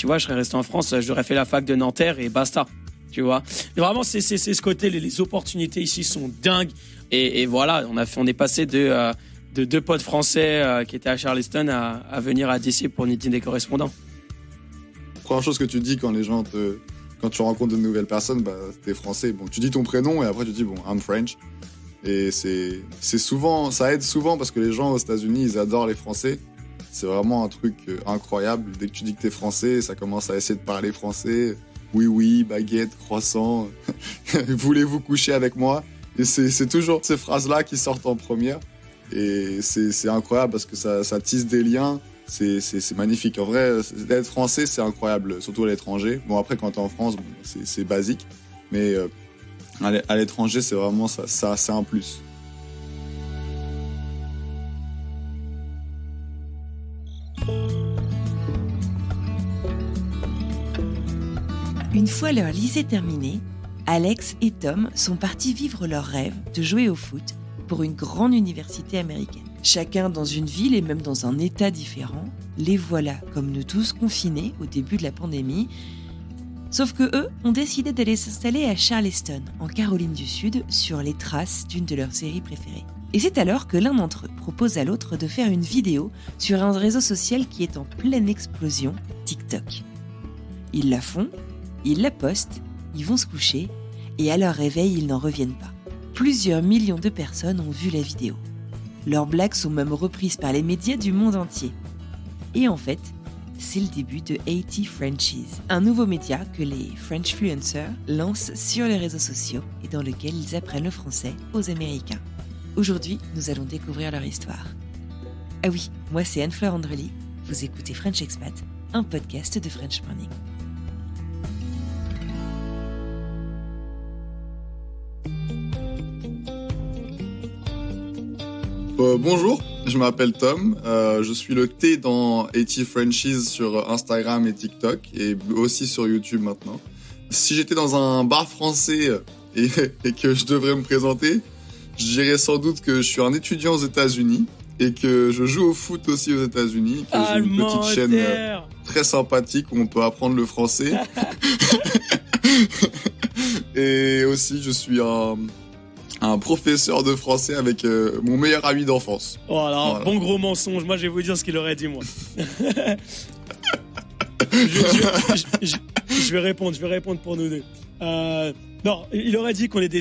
tu vois, je serais resté en France, j'aurais fait la fac de Nanterre et basta. Tu vois, et vraiment c'est ce côté, les opportunités ici sont dingues et voilà, on est passé de 2 potes français qui étaient à Charleston à venir à DC pour une des correspondants. Première chose que tu dis quand tu rencontres de nouvelles personnes, t'es français. Bon, tu dis ton prénom et après tu dis bon, I'm French. Et c'est souvent, ça aide souvent parce que les gens aux États-Unis, ils adorent les Français. C'est vraiment un truc incroyable. Dès que tu dis que t'es français, ça commence à essayer de parler français. Oui, baguette, croissant. Voulez-vous coucher avec moi? Et c'est toujours ces phrases-là qui sortent en première. Et c'est incroyable parce que ça tisse des liens. C'est magnifique. En vrai, d'être français, c'est incroyable, surtout à l'étranger. Bon, après, quand t'es en France, bon, c'est basique. Mais à l'étranger, c'est vraiment ça, c'est un plus. Une fois leur lycée terminé, Alex et Tom sont partis vivre leur rêve de jouer au foot pour une grande université américaine. Chacun dans une ville et même dans un état différent, les voilà, comme nous tous, confinés au début de la pandémie. Sauf que eux ont décidé d'aller s'installer à Charleston, en Caroline du Sud, sur les traces d'une de leurs séries préférées. Et c'est alors que l'un d'entre eux propose à l'autre de faire une vidéo sur un réseau social qui est en pleine explosion, TikTok. Ils la font, ils la postent, ils vont se coucher, et à leur réveil, ils n'en reviennent pas. Plusieurs millions de personnes ont vu la vidéo. Leurs blagues sont même reprises par les médias du monde entier. Et en fait, c'est le début de 80 Frenchies, un nouveau média que les Frenchfluencers lancent sur les réseaux sociaux et dans lequel ils apprennent le français aux Américains. Aujourd'hui, nous allons découvrir leur histoire. Ah oui, moi c'est Anne-Fleur Andrely, vous écoutez French Expat, un podcast de French Morning. Bonjour, je m'appelle Tom, je suis le T dans 80 Frenchies sur Instagram et TikTok et aussi sur YouTube maintenant. Si j'étais dans un bar français et que je devrais me présenter, je dirais sans doute que je suis un étudiant aux États-Unis et que je joue au foot aussi aux États-Unis, que j'ai une petite chaîne très sympathique où on peut apprendre le français. Et aussi je suis un professeur de français avec mon meilleur ami d'enfance. Voilà. Bon gros mensonge, moi je vais vous dire ce qu'il aurait dit moi. Je vais répondre pour nous deux. Non, il aurait dit qu'on est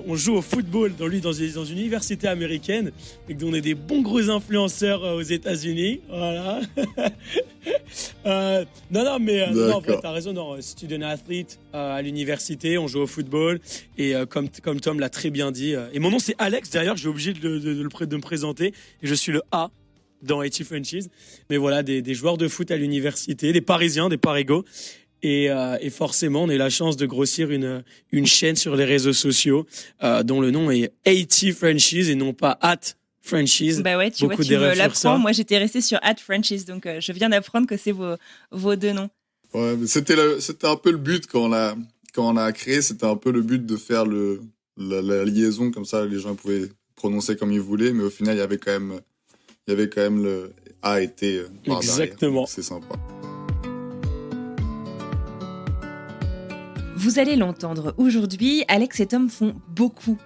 on joue au football dans une université américaine et qu'on est des bons gros influenceurs aux États-Unis. Voilà. Non, non, en fait, t'as raison. Non, student athlete à l'université, on joue au football et comme Tom l'a très bien dit. Et mon nom c'est Alex. D'ailleurs, j'ai obligé de me présenter et je suis le A dans 80 Frenchies. Mais voilà, des joueurs de foot à l'université, des Parisiens, des Parigots. Et forcément, on a eu la chance de grossir une chaîne sur les réseaux sociaux dont le nom est 80 Frenchies et non pas @Frenchies. Bah ouais, tu vois, tu me l'apprends. Moi, j'étais restée sur @Frenchies, donc je viens d'apprendre que c'est vos deux noms. Ouais, mais c'était un peu le but quand on a créé, c'était un peu le but de faire la liaison comme ça, les gens pouvaient prononcer comme ils voulaient, mais au final, il y avait quand même le A et T par derrière. Exactement. C'est sympa. Vous allez l'entendre, aujourd'hui, Alex et Tom font beaucoup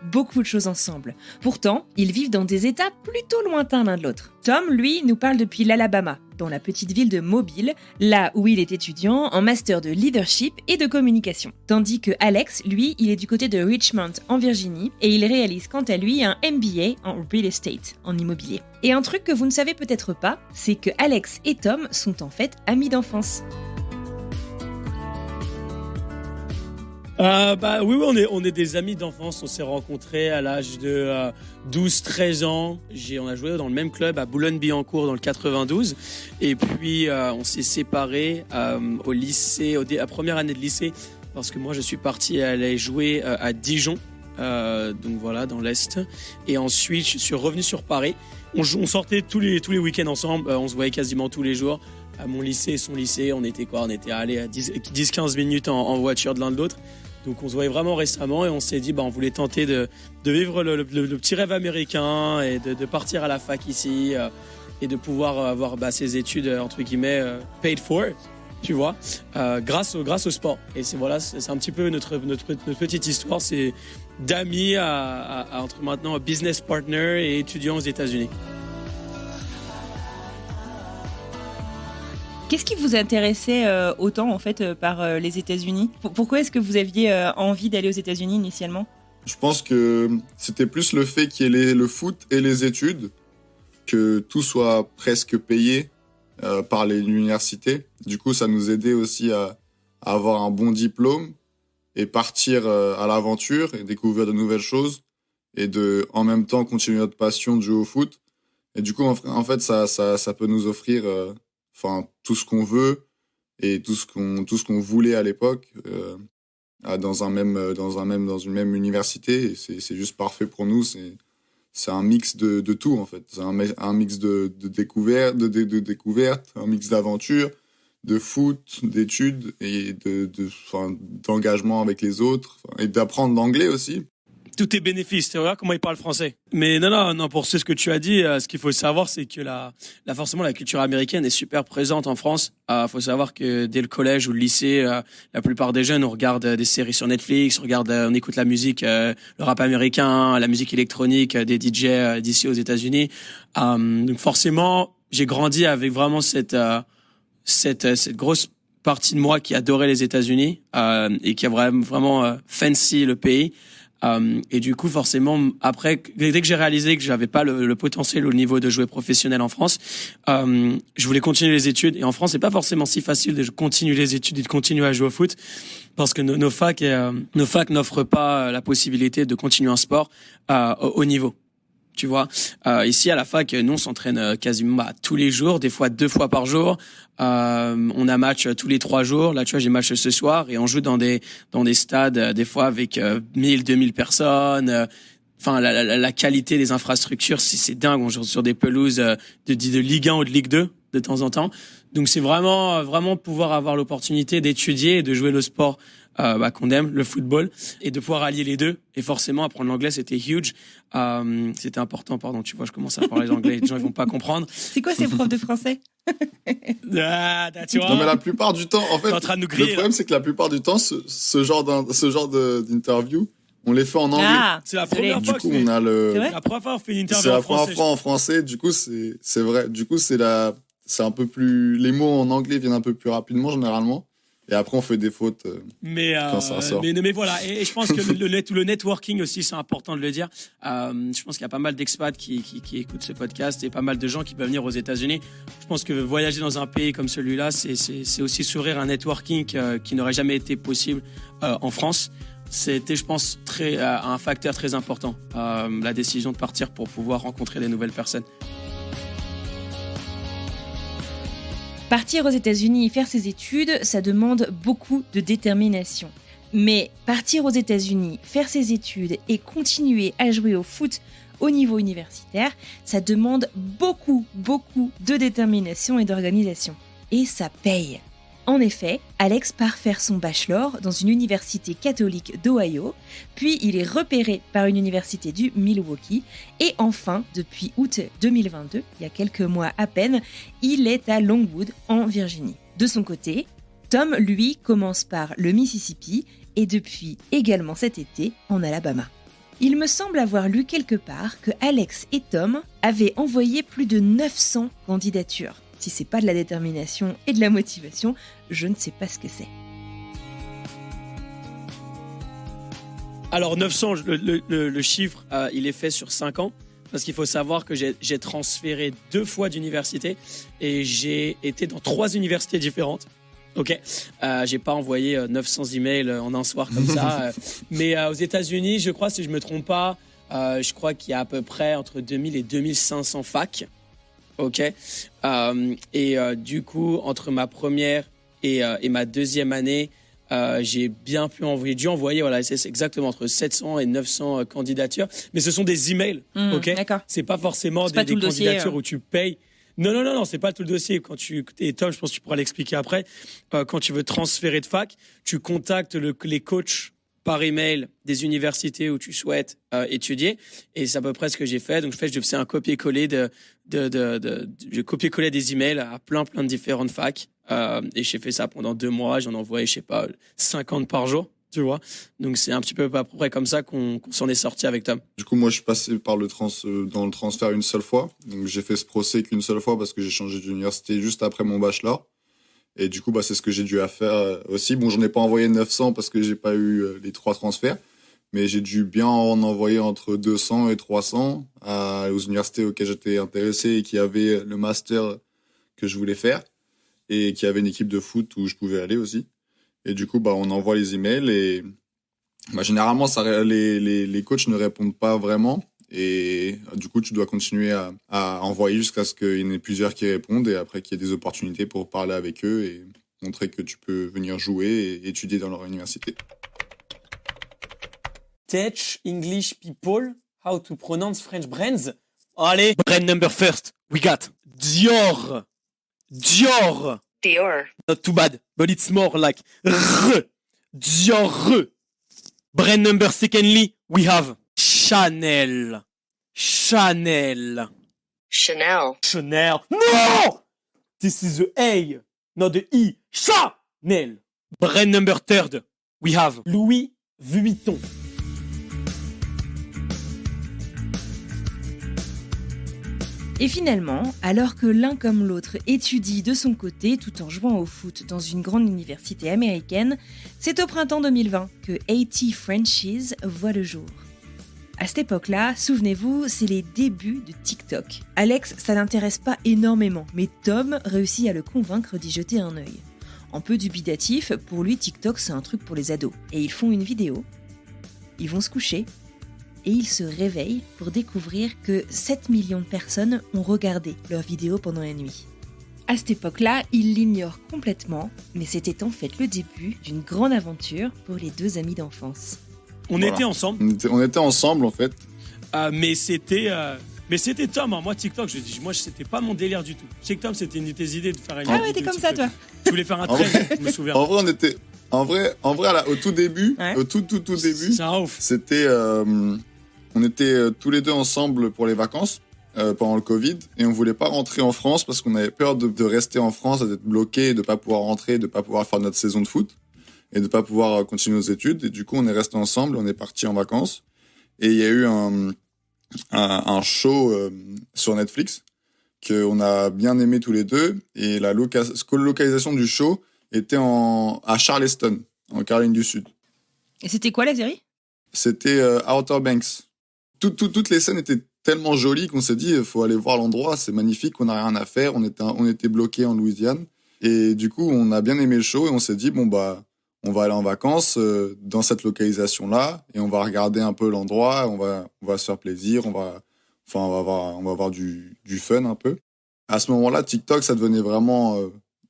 de choses ensemble. Pourtant, ils vivent dans des états plutôt lointains l'un de l'autre. Tom, lui, nous parle depuis l'Alabama, dans la petite ville de Mobile, là où il est étudiant en master de leadership et de communication. Tandis que Alex, lui, il est du côté de Richmond, en Virginie, et il réalise quant à lui un MBA en real estate, en immobilier. Et un truc que vous ne savez peut-être pas, c'est que Alex et Tom sont en fait amis d'enfance. Oui, on est des amis d'enfance. On s'est rencontrés à l'âge de 12-13 ans. On a joué dans le même club à Boulogne-Billancourt dans le 92. Et puis, on s'est séparés au lycée, à première année de lycée, parce que moi, je suis parti aller jouer à Dijon, donc voilà, dans l'Est. Et ensuite, je suis revenu sur Paris. On sortait tous les week-ends ensemble. On se voyait quasiment tous les jours. À mon lycée et son lycée, on était allés à 10-15 minutes en voiture de l'un de l'autre. Donc on se voyait vraiment récemment et on s'est dit on voulait tenter de vivre le petit rêve américain et de partir à la fac ici et de pouvoir avoir ses études entre guillemets paid for. tu vois, grâce au sport. Et c'est un petit peu notre petite histoire, c'est d'amis entre maintenant business partner et étudiants aux États-Unis. Qu'est-ce qui vous intéressait autant en fait par les États-Unis ? Pourquoi est-ce que vous aviez envie d'aller aux États-Unis initialement ? Je pense que c'était plus le fait qu'il y ait le foot et les études, que tout soit presque payé par l'université. Du coup, ça nous aidait aussi à avoir un bon diplôme et partir à l'aventure et découvrir de nouvelles choses et en même temps continuer notre passion de jouer au foot. Et du coup, en fait, ça peut nous offrir tout ce qu'on veut et tout ce qu'on voulait à l'époque dans une même université. Et c'est juste parfait pour nous. C'est un mix de tout, en fait. C'est un mix de découverte, un mix d'aventure, de foot, d'études et d'engagement avec les autres et d'apprendre l'anglais aussi. Tout est bénéfice, tu vois comment il parle français. Mais non, pour ce que tu as dit, ce qu'il faut savoir, c'est que forcément la culture américaine est super présente en France. Faut savoir que dès le collège ou le lycée, la plupart des jeunes, on regarde des séries sur Netflix, on écoute la musique, le rap américain, la musique électronique des DJ d'ici aux États-Unis. Donc forcément, j'ai grandi avec vraiment cette grosse partie de moi qui adorait les États-Unis et qui a vraiment fancy le pays. Et du coup, forcément, après, dès que j'ai réalisé que j'avais pas le potentiel au niveau de jouer professionnel en France, je voulais continuer les études. Et en France, c'est pas forcément si facile de continuer les études et de continuer à jouer au foot parce que nos facs n'offrent pas la possibilité de continuer un sport au haut niveau. Tu vois, ici à la fac, nous on s'entraîne quasiment tous les jours, des fois 2 fois par jour. On a match tous les 3 jours. Là, tu vois, j'ai match ce soir et on joue dans des stades des fois avec 1000, 2000 personnes. Enfin, la qualité des infrastructures, c'est dingue. On joue sur des pelouses de Ligue 1 ou de Ligue 2 de temps en temps. Donc c'est vraiment pouvoir avoir l'opportunité d'étudier et de jouer le sport qu'on aime, le football, et de pouvoir allier les deux. Et forcément, apprendre l'anglais, c'était huge. C'était important, tu vois, je commence à parler l'anglais, les gens ils vont pas comprendre. C'est quoi ces profs de français ? Tu vois. Non, mais la plupart du temps, en fait, en train de nous griller, le problème, c'est que la plupart du temps, ce genre d'interview, on les fait en anglais. C'est la première fois du coup, on a la première fois on fait une interview en français. C'est la première fois en français, du coup, c'est vrai. Du coup, c'est un peu plus, les mots en anglais viennent un peu plus rapidement, généralement. Et après, on fait des fautes quand ça sort. Mais voilà. Et je pense que le networking aussi, c'est important de le dire. Je pense qu'il y a pas mal d'expats qui écoutent ce podcast et pas mal de gens qui peuvent venir aux États-Unis. Je pense que voyager dans un pays comme celui-là, c'est aussi s'ouvrir un networking qui n'aurait jamais été possible en France. C'était, je pense, un facteur très important, la décision de partir pour pouvoir rencontrer des nouvelles personnes. Partir aux États-Unis et faire ses études, ça demande beaucoup de détermination. Mais partir aux États-Unis, faire ses études et continuer à jouer au foot au niveau universitaire, ça demande beaucoup de détermination et d'organisation. Et ça paye. En effet, Alex part faire son bachelor dans une université catholique d'Ohio, puis il est repéré par une université du Milwaukee, et enfin, depuis août 2022, il y a quelques mois à peine, il est à Longwood, en Virginie. De son côté, Tom, lui, commence par le Mississippi, et depuis également cet été, en Alabama. Il me semble avoir lu quelque part que Alex et Tom avaient envoyé plus de 900 candidatures. Si c'est pas de la détermination et de la motivation, je ne sais pas ce que c'est. Alors 900, le chiffre, il est fait sur 5 ans. Parce qu'il faut savoir que j'ai transféré 2 fois d'université et j'ai été dans 3 universités différentes. Ok, j'ai pas envoyé 900 emails en un soir comme ça. Mais aux États-Unis, je crois, si je me trompe pas, je crois qu'il y a à peu près entre 2000 et 2500 facs. Ok, du coup, entre ma première et ma deuxième année, j'ai dû envoyer, voilà, c'est exactement entre 700 et 900 candidatures. Mais ce sont des emails, ok. D'accord. C'est pas forcément des candidatures où tu payes. Non, c'est pas tout le dossier. Et Tom, je pense que tu pourras l'expliquer après. Quand tu veux transférer de fac, tu contactes les coachs par email des universités où tu souhaites étudier, et c'est à peu près ce que j'ai fait. Donc je faisais un copier-coller je copier-coller des emails à plein de différentes facs Et j'ai fait ça pendant 2 mois. J'en envoyais, je sais pas, 50 par jour, tu vois. Donc c'est un petit peu à peu près comme ça qu'on s'en est sorti avec Tom. Du coup, moi, je suis passé par dans le transfert une seule fois. Donc, j'ai fait ce procès qu'une seule fois parce que j'ai changé d'université juste après mon bachelor. Et du coup, c'est ce que j'ai dû faire aussi. Bon, j'en ai pas envoyé 900 parce que j'ai pas eu les 3 transferts. Mais j'ai dû bien en envoyer entre 200 et 300 aux universités auxquelles j'étais intéressé et qui avaient le master que je voulais faire. Et qui avaient une équipe de foot où je pouvais aller aussi. Et du coup, on envoie les emails et généralement, les coachs ne répondent pas vraiment. Et du coup, tu dois continuer à envoyer jusqu'à ce qu'il y en ait plusieurs qui répondent et après qu'il y ait des opportunités pour parler avec eux et montrer que tu peux venir jouer et étudier dans leur université. Teach English people how to pronounce French brands. Allez, brand number first. We got Dior. Dior. Not too bad, but it's more like Dior. Brand number secondly, we have Chanel. Chanel. No! This is the A, not the E. Chanel. Brand number third, we have Louis Vuitton. Et finalement, alors que l'un comme l'autre étudie de son côté tout en jouant au foot dans une grande université américaine, c'est au printemps 2020 que AT Franchise voit le jour. À cette époque-là, souvenez-vous, c'est les débuts de TikTok. Alex, ça l'intéresse pas énormément, mais Tom réussit à le convaincre d'y jeter un œil. Un peu dubitatif, pour lui TikTok c'est un truc pour les ados. Et ils font une vidéo, ils vont se coucher, et ils se réveillent pour découvrir que 7 millions de personnes ont regardé leur vidéo pendant la nuit. À cette époque-là, ils l'ignorent complètement, mais c'était en fait le début d'une grande aventure pour les 2 amis d'enfance. On était ensemble. On était ensemble en fait. Mais c'était Tom. Hein. Moi, TikTok, c'était pas mon délire du tout. Je sais que Tom, c'était une de tes idées de faire une Ah ouais, t'es comme ça, toi. Tu voulais faire un trend, je me souviens. En vrai, là, au tout début, Ouais. au tout début, C'est un ouf. c'était, on était tous les deux ensemble pour les vacances pendant le Covid et on voulait pas rentrer en France parce qu'on avait peur de rester en France, d'être bloqué, de pas pouvoir rentrer, de pas pouvoir faire notre saison de foot et de pas pouvoir continuer nos études. Et du coup, on est restés ensemble, on est partis en vacances et il y a eu un show sur Netflix qu'on a bien aimé tous les deux et la localisation du show était à Charleston, en Caroline du Sud. Et c'était quoi la série ? C'était Outer Banks. Toutes les scènes étaient tellement jolies qu'on s'est dit il faut aller voir l'endroit, c'est magnifique, on n'a rien à faire, on était bloqués en Louisiane et du coup on a bien aimé le show et on s'est dit on va aller en vacances dans cette localisation là et on va regarder un peu l'endroit, on va se faire plaisir, on va avoir du fun un peu. À ce moment-là, TikTok ça devenait vraiment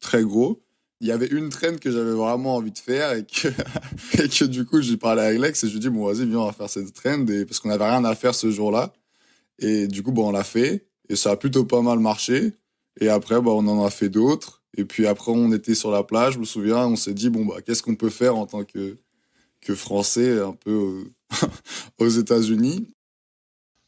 très gros. Il y avait une trend que j'avais vraiment envie de faire et que du coup j'ai parlé à Alex et je lui ai dit vas-y viens on va faire cette trend parce qu'on n'avait rien à faire ce jour-là et du coup on l'a fait et ça a plutôt pas mal marché et après on en a fait d'autres et puis après on était sur la plage, je me souviens, on s'est dit qu'est-ce qu'on peut faire en tant que Français un peu aux États-Unis.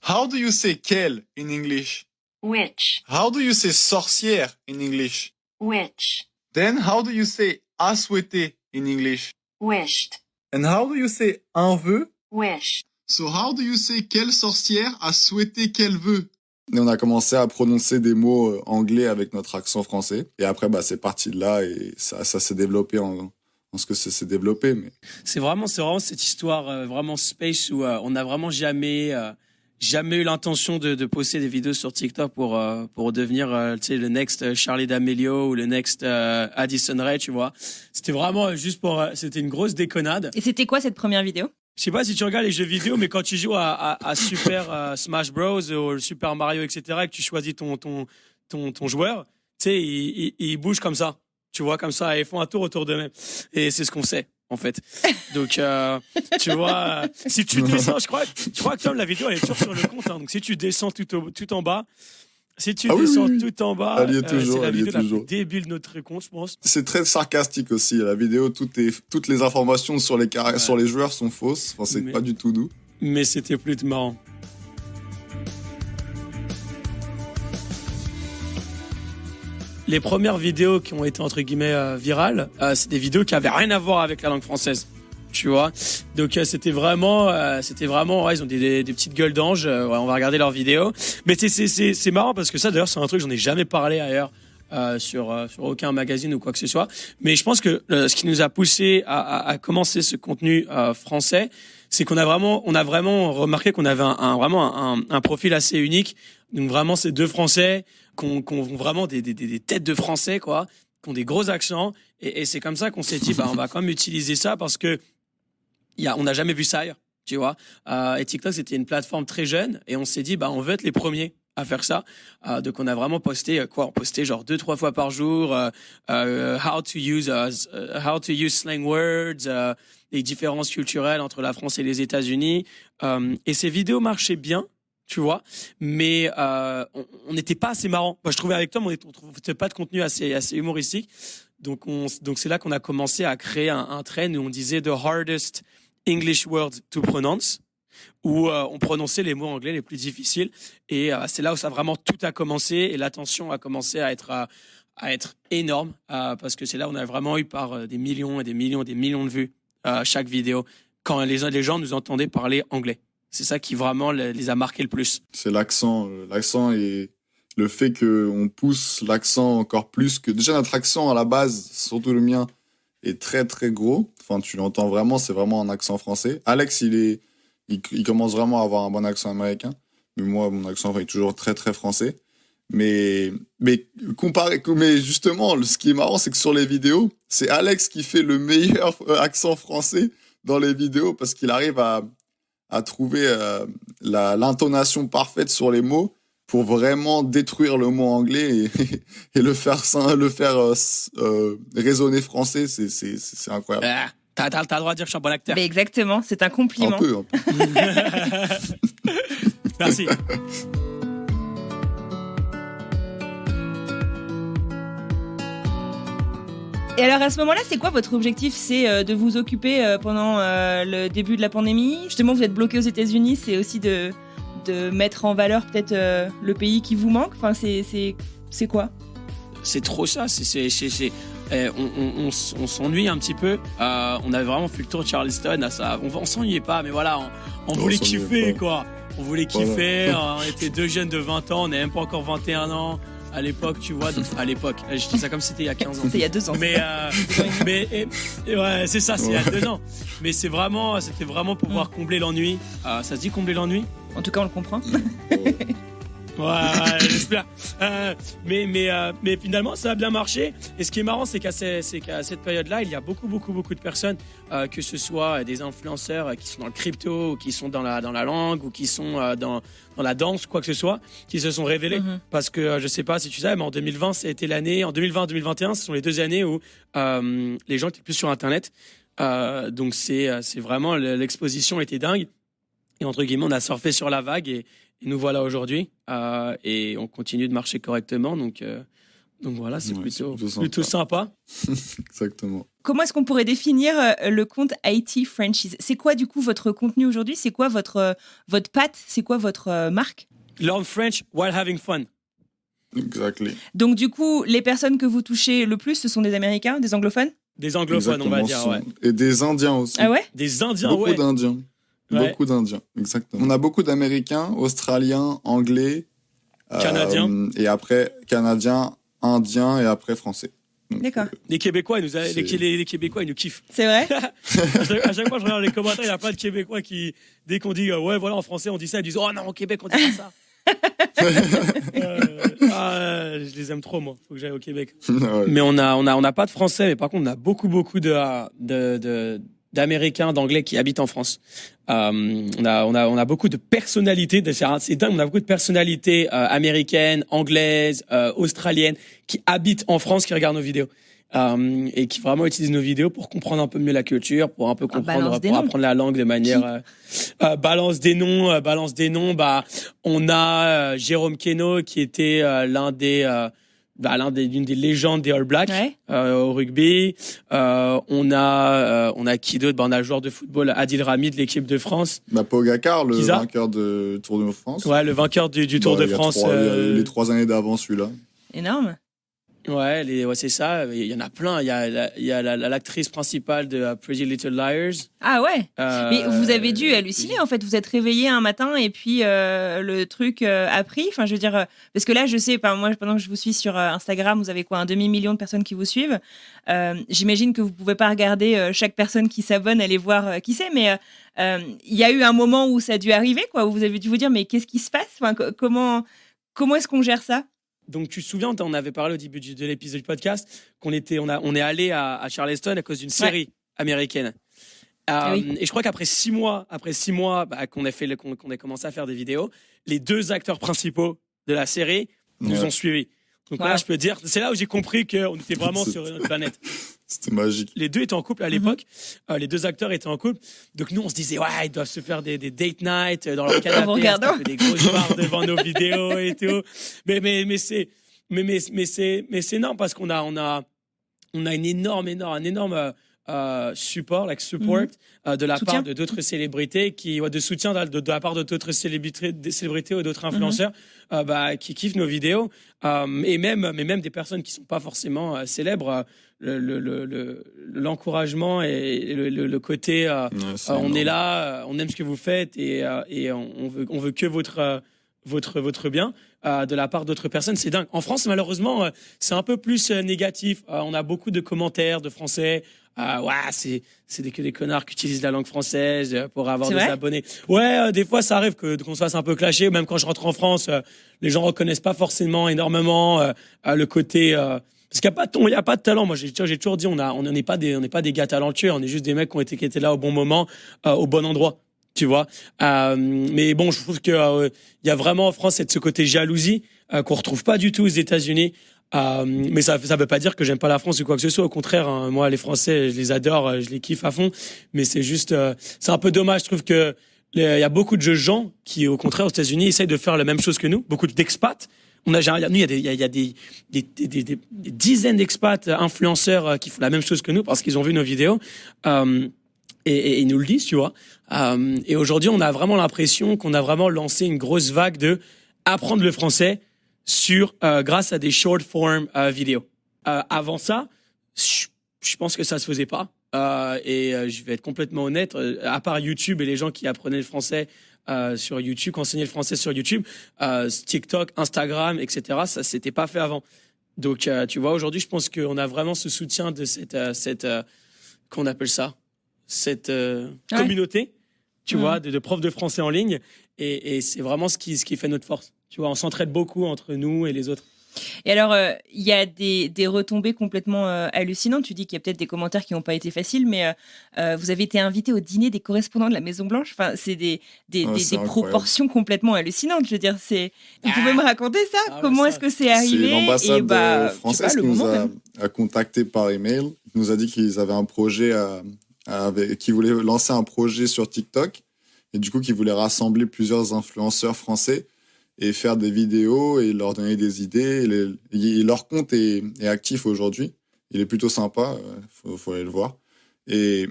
How do you say quel in English? Witch. How do you say sorcière in English? Witch. Then how do you say à souhaiter in English? Wished. And how do you say un vœu? Wish. So how do you say quelle sorcière a souhaité quel vœu? Et on a commencé à prononcer des mots anglais avec notre accent français. Et après, c'est parti de là et ça s'est développé en ce que ça s'est développé. Mais... C'est vraiment cette histoire vraiment space où on n'a vraiment jamais eu l'intention de poster des vidéos sur TikTok pour devenir le next Charlie D'Amelio ou le next Addison Rae, tu vois. C'était vraiment juste c'était une grosse déconnade. Et c'était quoi cette première vidéo ? Je sais pas si tu regardes les jeux vidéo, mais quand tu joues à Super Smash Bros ou Super Mario, etc., et que tu choisis ton joueur, tu sais, il bouge comme ça. Tu vois, comme ça, ils font un tour autour d'eux-mêmes. Et c'est ce qu'on sait, en fait. Donc, tu vois, si tu descends, je crois que Tom, la vidéo, elle est toujours sur le compte. Hein. Donc, si tu descends tout en bas, tout en bas, elle y est toujours, c'est la vidéo la toujours. plus débile de notre compte, je pense. C'est très sarcastique aussi. La vidéo, toutes les informations sur les joueurs sont fausses. Enfin, c'est pas du tout nous. Mais c'était plus marrant. les premières vidéos qui ont été entre guillemets virales, c'est des vidéos qui avaient rien à voir avec la langue française. Tu vois, donc c'était vraiment, ouais, ils ont des petites gueules d'ange. Ouais, on va regarder leurs vidéos, mais c'est marrant parce que ça, d'ailleurs, c'est un truc j'en ai jamais parlé ailleurs sur aucun magazine ou quoi que ce soit. Mais je pense que ce qui nous a poussé à commencer ce contenu français, c'est qu'on a vraiment remarqué qu'on avait un profil assez unique. Donc vraiment, c'est deux Français qu'on vraiment des têtes de Français, quoi, qui ont des gros accents. Et c'est comme ça qu'on s'est dit, bah, on va quand même utiliser ça parce que on n'a jamais vu ça ailleurs, tu vois. Et TikTok, c'était une plateforme très jeune et on s'est dit, bah, on veut être les premiers à faire ça. Donc, on a vraiment posté, on postait genre 2-3 fois par jour, how to use slang words, les différences culturelles entre la France et les États-Unis. Et ces vidéos marchaient bien, tu vois, mais on n'était pas assez marrant. Moi, je trouvais avec Tom, on trouvait pas de contenu assez humoristique. Donc c'est là qu'on a commencé à créer un trend où on disait the hardest English words to pronounce, où on prononçait les mots anglais les plus difficiles. Et c'est là où ça vraiment tout a commencé et l'attention a commencé à être énorme parce que c'est là où on a vraiment eu par des millions et des millions et des millions de vues chaque vidéo quand les gens nous entendaient parler anglais. C'est ça qui vraiment les a marqués le plus. C'est l'accent et le fait qu'on pousse l'accent encore plus que... Déjà, notre accent à la base, surtout le mien, est très très gros. Enfin, tu l'entends vraiment, c'est vraiment un accent français. Alex, il commence vraiment à avoir un bon accent américain. Mais moi, mon accent est toujours très très français. Mais justement, ce qui est marrant, c'est que sur les vidéos, c'est Alex qui fait le meilleur accent français dans les vidéos parce qu'il arrive à trouver l'intonation parfaite sur les mots pour vraiment détruire le mot anglais et le faire résonner français, c'est incroyable. T'as le droit de dire que je suis un bon acteur. Mais exactement, c'est un compliment. Un peu. Merci. Et alors à ce moment-là, c'est quoi votre objectif? C'est de vous occuper pendant le début de la pandémie? Justement, vous êtes bloqué aux États-Unis, c'est aussi de mettre en valeur peut-être le pays qui vous manque. Enfin, c'est quoi? C'est trop ça. On s'ennuie un petit peu. On avait vraiment fait le tour de Charleston. On s'ennuyait pas, mais voilà, on voulait kiffer, quoi. On voulait kiffer. Voilà. On était deux jeunes de 20 ans. On n'est même pas encore 21 ans. À l'époque, tu vois, à l'époque, je dis ça comme si c'était il y a 15 ans. C'était il y a 2 ans. Mais ouais, c'est ça, c'est il y a 2 ans. Mais c'était vraiment pour pouvoir combler l'ennui. Ça se dit combler l'ennui? En tout cas, on le comprend. Ouais, j'espère. Mais finalement, ça a bien marché. Et ce qui est marrant, c'est qu'à cette période-là, il y a beaucoup de personnes, que ce soit des influenceurs qui sont dans le crypto, ou qui sont dans la langue, ou qui sont dans la danse, quoi que ce soit, qui se sont révélés. Parce que je sais pas si tu sais, mais en 2020, ça a été l'année. En 2020-2021, ce sont les 2 années où les gens étaient plus sur Internet. Donc c'est vraiment l'exposition était dingue. Et entre guillemets, on a surfé sur la vague et nous voilà aujourd'hui et on continue de marcher correctement. Donc voilà, c'est plutôt sympa. Exactement. Comment est-ce qu'on pourrait définir le compte IT Frenchies? C'est quoi du coup votre contenu aujourd'hui? C'est quoi votre patte? C'est quoi votre marque? Learn French while having fun. Exactly. Donc du coup, les personnes que vous touchez le plus, ce sont des Américains, des anglophones? Des anglophones, on va dire, ouais. Et des Indiens aussi. Ah ouais? Des Indiens, beaucoup ouais. d'Indiens. Ouais. Beaucoup d'Indiens, exactement. On a beaucoup d'Américains, Australiens, Anglais. Canadiens. Et après, Canadiens, Indiens et après Français. Donc, D'accord. Les Québécois, les Québécois, ils nous kiffent. C'est vrai? À chaque fois, je regarde les commentaires, il y a pas de Québécois qui, dès qu'on dit, ouais, voilà, en français, on dit ça, ils disent, oh non, au Québec, on dit pas ça. Je les aime trop, moi. Faut que j'aille au Québec. ouais. Mais on a pas de Français, mais par contre, on a beaucoup d'Américains, d'Anglais qui habitent en France. On a beaucoup de personnalités, c'est dingue, on a beaucoup de personnalités américaines, anglaises, australiennes qui habitent en France, qui regardent nos vidéos. Et qui vraiment utilisent nos vidéos pour comprendre un peu mieux la culture, pour un peu comprendre, pour apprendre la langue de manière balance des noms. Bah, on a Jérôme Keno qui était l'une des légendes des All Blacks, ouais. Au rugby. On a qui d'autre? On a le joueur de football Adil Rami de l'équipe de France. Pogacar, le vainqueur du Tour de France. Ouais, le vainqueur du Tour de France. Les 3 années d'avant, celui-là. Énorme. Ouais, c'est ça. Il y en a plein. Il y a l'actrice principale de Pretty Little Liars. Ah ouais. Mais vous avez dû halluciner en fait. Vous êtes réveillé un matin et puis le truc a pris. Enfin, je veux dire, parce que là, je sais, moi, pendant que je vous suis sur Instagram, vous avez quoi, 1 demi-million de personnes qui vous suivent. J'imagine que vous pouvez pas regarder chaque personne qui s'abonne, aller voir qui c'est, mais il y a eu un moment où ça a dû arriver, quoi. Où vous avez dû vous dire, mais qu'est-ce qui se passe, enfin, comment est-ce qu'on gère ça? Donc, tu te souviens, on avait parlé au début de l'épisode du podcast qu'on est allé à Charleston à cause d'une série américaine. Oui. Et je crois qu'après 6 mois, qu'on a commencé à faire des vidéos, les 2 acteurs principaux de la série nous ont suivis. Donc là, je peux dire, c'est là où j'ai compris qu'on était vraiment sur une autre planète. C'était magique. Les 2 étaient en couple à l'époque. Les 2 acteurs étaient en couple. Donc nous, on se disait, ouais, ils doivent se faire des date night dans leur canapé, des grosses barres devant nos vidéos et tout. Mais c'est énorme parce qu'on a un énorme support de la part de d'autres célébrités de soutien de la part de d'autres célébrités ou d'autres influenceurs qui kiffent nos vidéos et même des personnes qui sont pas forcément célèbres. L'encouragement et le côté on est là, on aime ce que vous faites et on veut que votre bien de la part d'autres personnes, c'est dingue. En France, malheureusement, c'est un peu plus négatif. On a beaucoup de commentaires de Français. C'est que des connards qui utilisent la langue française pour avoir des abonnés. Ouais, des fois, ça arrive qu'on se fasse un peu clasher. Même quand je rentre en France, les gens reconnaissent pas forcément énormément le côté. Parce qu'il y a pas de talent. Moi, j'ai toujours dit, on n'est pas des gars talentueux. On est juste des mecs qui étaient là au bon moment, au bon endroit. Tu vois, mais bon, je trouve que il y a vraiment en France ce côté jalousie qu'on retrouve pas du tout aux États-Unis. Mais ça veut pas dire que j'aime pas la France ou quoi que ce soit. Au contraire, moi, les Français, je les adore, je les kiffe à fond. Mais c'est juste, c'est un peu dommage. Je trouve que il y a beaucoup de gens qui, au contraire, aux États-Unis, essayent de faire la même chose que nous. Beaucoup d'expats. Il y a des dizaines d'expats influenceurs qui font la même chose que nous parce qu'ils ont vu nos vidéos. Et ils nous le disent, tu vois. Et aujourd'hui, on a vraiment l'impression qu'on a vraiment lancé une grosse vague de apprendre le français grâce à des short form vidéos. Avant ça, je pense que ça se faisait pas. Je vais être complètement honnête, à part YouTube et les gens qui apprenaient le français sur YouTube, qui enseignaient le français sur YouTube, TikTok, Instagram, etc. Ça s'était pas fait avant. Donc, tu vois, aujourd'hui, je pense qu'on a vraiment ce soutien de cette qu'on appelle ça. Cette communauté, tu vois, de profs de français en ligne, et c'est vraiment ce qui fait notre force. Tu vois, on s'entraide beaucoup entre nous et les autres. Et alors, il y a des retombées complètement hallucinantes. Tu dis qu'il y a peut-être des commentaires qui n'ont pas été faciles, mais vous avez été invité au dîner des correspondants de la Maison Blanche. Enfin, c'est des proportions complètement hallucinantes. Je veux dire, vous pouvez me raconter ça? Comment est-ce que c'est arrivé? C'est l'ambassade française qui nous a contactés par email. Il nous a dit qu'ils avaient un projet qui voulait lancer un projet sur TikTok et du coup qui voulait rassembler plusieurs influenceurs français et faire des vidéos et leur donner des idées. Leur compte est actif aujourd'hui. Il est plutôt sympa, faut aller le voir. Et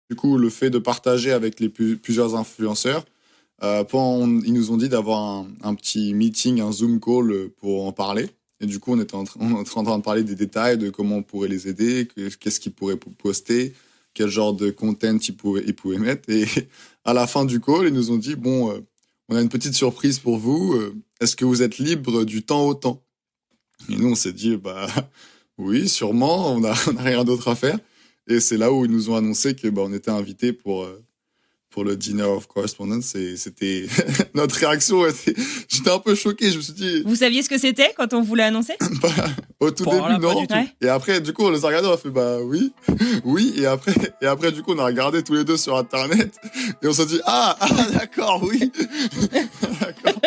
du coup, le fait de partager avec plusieurs influenceurs, ils nous ont dit d'avoir un petit meeting, un Zoom call pour en parler. Et du coup, on était en train de parler des détails, de comment on pourrait les aider, qu'est-ce qu'ils pourraient poster, quel genre de content ils pouvaient mettre. Et à la fin du call, ils nous ont dit, bon, on a une petite surprise pour vous. Est-ce que vous êtes libre du temps au temps? Et nous, on s'est dit, oui, sûrement, on n'a rien d'autre à faire. Et c'est là où ils nous ont annoncé que on était invités pour le Dinner of Correspondence. Et c'était notre réaction. J'étais un peu choqué. Je me suis dit. Vous saviez ce que c'était quand on vous l'a annoncé? Au tout début, non. Et après, du coup, on les a regardés, on a fait oui, oui. Et après, du coup, on a regardé tous les deux sur Internet et on s'est dit d'accord, oui. D'accord.